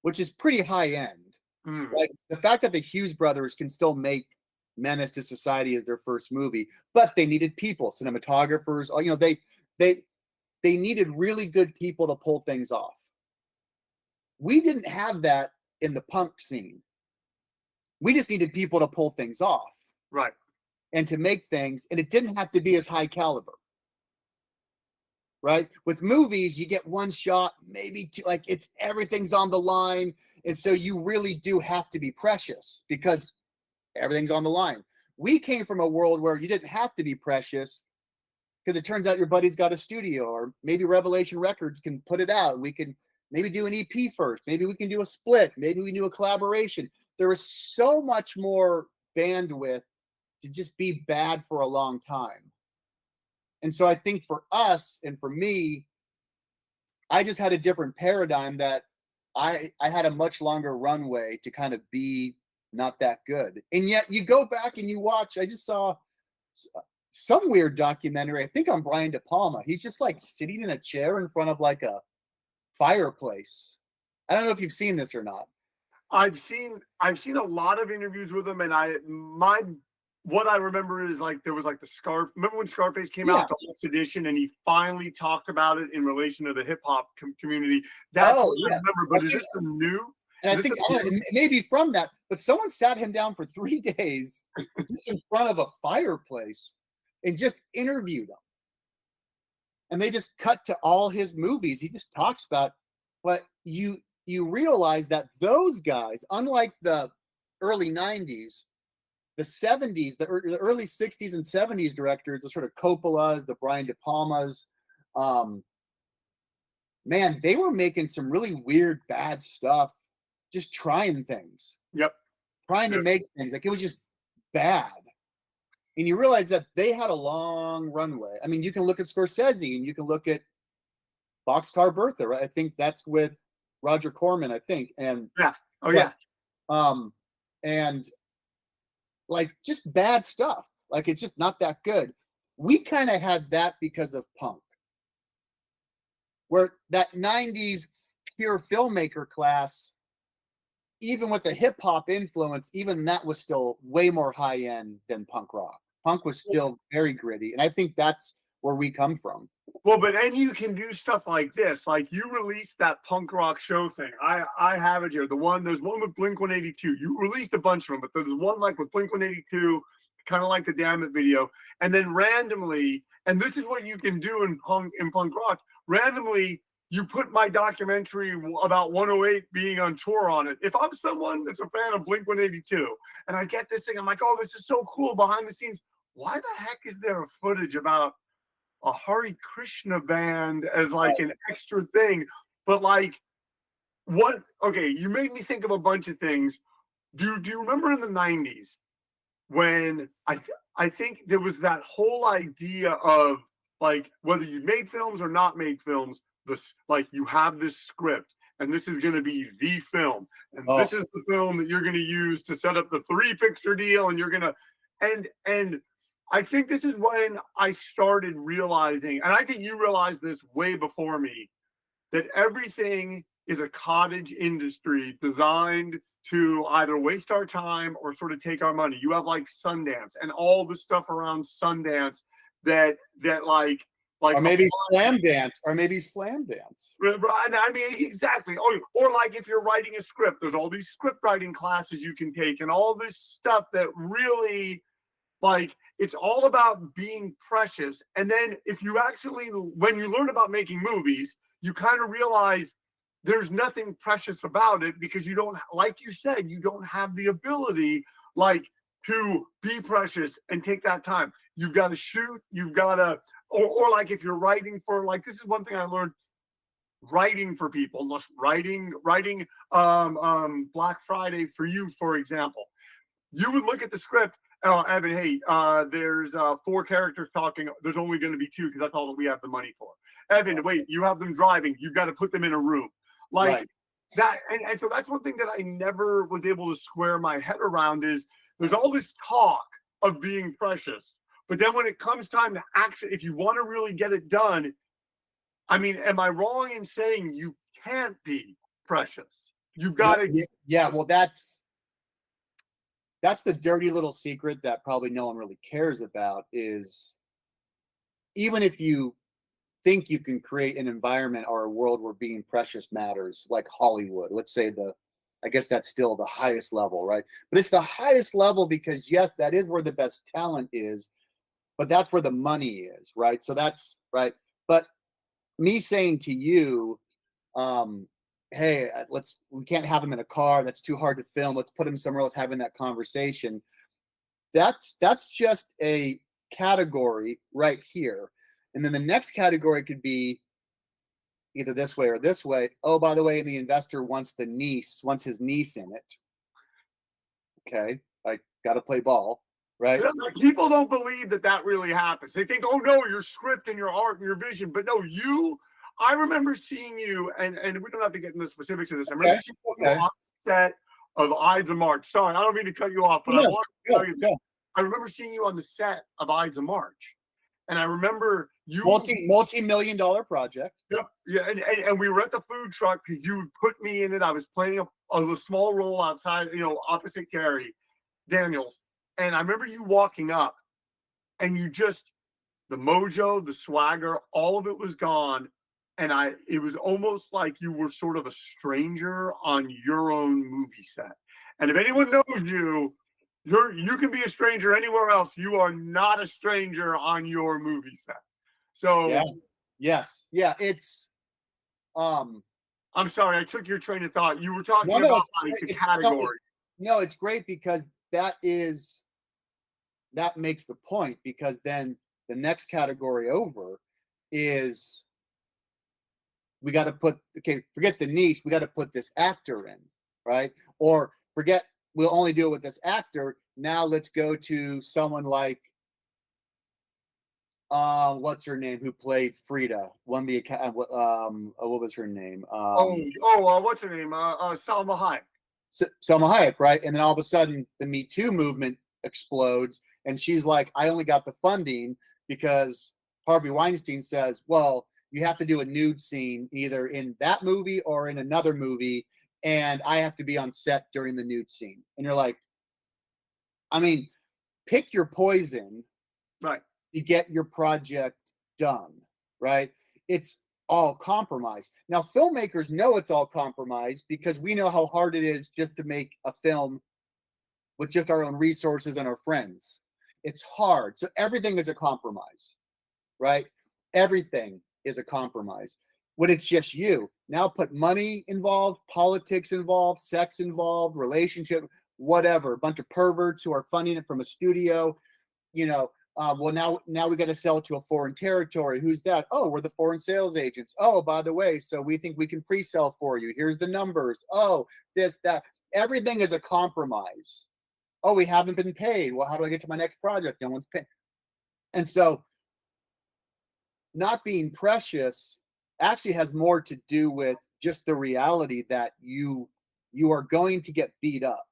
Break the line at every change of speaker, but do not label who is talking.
which is pretty high end. Like the fact that the Hughes brothers can still make Menace to Society as their first movie, but they needed people, cinematographers, they needed really good people to pull things off. We didn't have that in the punk scene. We just needed people to pull things off.
Right.
And to make things, and it didn't have to be as high caliber. Right? With movies, you get one shot, maybe two, like everything's on the line. And so you really do have to be precious because everything's on the line. We came from a world where you didn't have to be precious because it turns out your buddy's got a studio, or maybe Revelation Records can put it out. We can maybe do an EP first. Maybe we can do a split. Maybe we can do a collaboration. There is so much more bandwidth to just be bad for a long time. And so I think for us and for me, I just had a different paradigm that I had a much longer runway to kind of be not that good. And yet you go back and you watch, I just saw some weird documentary, I think on Brian De Palma. He's just like sitting in a chair in front of like a fireplace. I don't know if you've seen this or not.
I've seen a lot of interviews with him, and what I remember is like there was like the Scarf. Remember when Scarface came out, the Deluxe Edition, and he finally talked about it in relation to the hip hop community. That's what I remember. But is this some new?
And I think it may be from that, but someone sat him down for 3 days just in front of a fireplace and just interviewed him. And they just cut to all his movies. He just talks about, but you realize that those guys, unlike the early 90s, the 70s, the early 60s and 70s directors, the sort of Coppolas, the Brian De Palmas, man, they were making some really weird, bad stuff, just trying things.
Yep.
Trying to make things. Like, it was just bad. And you realize that they had a long runway. I mean, you can look at Scorsese and you can look at Boxcar Bertha, right? I think that's with Roger Corman, I think. And
yeah. Oh, yeah.
And like just bad stuff. Like, it's just not that good. We kind of had that because of punk. Where that 90s pure filmmaker class, even with the hip hop influence, even that was still way more high end than punk rock. Punk was still very gritty. And I think that's where we come from.
Well, but then you can do stuff like this. Like, you released that punk rock show thing. I have it here. There's one with Blink-182. You released a bunch of them, but there's one like with Blink-182, kind of like the Damn It video. And then randomly, and this is what you can do in punk rock, randomly you put my documentary about 108 being on tour on it. If I'm someone that's a fan of Blink-182 and I get this thing, I'm like, oh, this is so cool behind the scenes. Why the heck is there a footage about a Hare Krishna band as like an extra thing? But like, what? Okay, you made me think of a bunch of things. Do you remember in the 90s when I think there was that whole idea of like, whether you made films or not made films, this, like, you have this script and this is going to be the film, and this is the film that you're going to use to set up the 3-picture deal, and you're going to and I think this is when I started realizing, and I think you realized this way before me, that everything is a cottage industry designed to either waste our time or sort of take our money. You have like Sundance and all the stuff around Sundance that like
or maybe Slam Dance.
I mean, exactly. Or like, if you're writing a script, there's all these script writing classes you can take and all this stuff that really, like, it's all about being precious. And then if you actually, when you learn about making movies, you kind of realize there's nothing precious about it, because you don't, like you said, you don't have the ability, like, to be precious and take that time. You've got to shoot, you've got to, or like if you're writing for, like, this is one thing I learned, writing for people, writing Black Friday for You, for example. You would look at the script, oh, Evan, hey, there's 4 characters talking. There's only going to be 2 because that's all that we have the money for. Evan, wait, you have them driving. You've got to put them in a room. Like that. And so that's one thing that I never was able to square my head around, is there's all this talk of being precious. But then when it comes time to actually, if you want to really get it done, I mean, am I wrong in saying you can't be precious? You've got to.
Yeah, well, that's the dirty little secret that probably no one really cares about, is even if you think you can create an environment or a world where being precious matters, like Hollywood, let's say I guess that's still the highest level, right? But it's the highest level because, yes, that is where the best talent is, but that's where the money is, right? So that's right. But me saying to you, hey, we can't have him in a car. That's too hard to film. Let's put him somewhere else having that conversation. That's just a category right here. And then the next category could be either this way or this way. Oh, by the way, the investor wants his niece in it. Okay, I got to play ball, right?
People don't believe that really happens. They think, oh no, your script and your art and your vision. But no, I remember seeing you, and we don't have to get into the specifics of this. I remember seeing you on the set of Ides of March. Sorry, I don't mean to cut you off, but I want to tell you that. I remember seeing you on the set of Ides of March. And I remember you
multi-million-dollar project.
Yeah, and we were at the food truck because you put me in it. I was playing a small role outside, opposite Gary Daniels. And I remember you walking up, and the mojo, the swagger, all of it was gone. And it was almost like you were sort of a stranger on your own movie set. And if anyone knows you, you can be a stranger anywhere else. You are not a stranger on your movie set. So it's I'm sorry, I took your train of thought. You were talking about the category.
No, it's great because that makes the point, because then the next category over is we got to forget the niche, we got to put this actor in, right? Or we'll only do it with this actor. Now let's go to someone like what's her name, who played Frida, won the what was her name?
What's her name? Salma Hayek.
Salma Hayek, right? And then all of a sudden the Me Too movement explodes, and she's like, I only got the funding because Harvey Weinstein says, well, you have to do a nude scene either in that movie or in another movie, and I have to be on set during the nude scene. And you're like, I mean, pick your poison,
right,
to get your project done, right? It's all compromise. Now, filmmakers know it's all compromise because we know how hard it is just to make a film with just our own resources and our friends. It's hard. So everything is a compromise, right? Everything is a compromise. When it's just you, now put money involved, politics involved, sex involved, relationship, whatever, a bunch of perverts who are funding it from a studio, well, now we got to sell to a foreign territory. Who's that? Oh, we're the foreign sales agents. Oh, by the way, so we think we can pre-sell for you. Here's the numbers. Oh, this, that. Everything is a compromise. Oh, we haven't been paid. Well, how do I get to my next project? No one's paying. And so not being precious actually has more to do with just the reality that you are going to get beat up.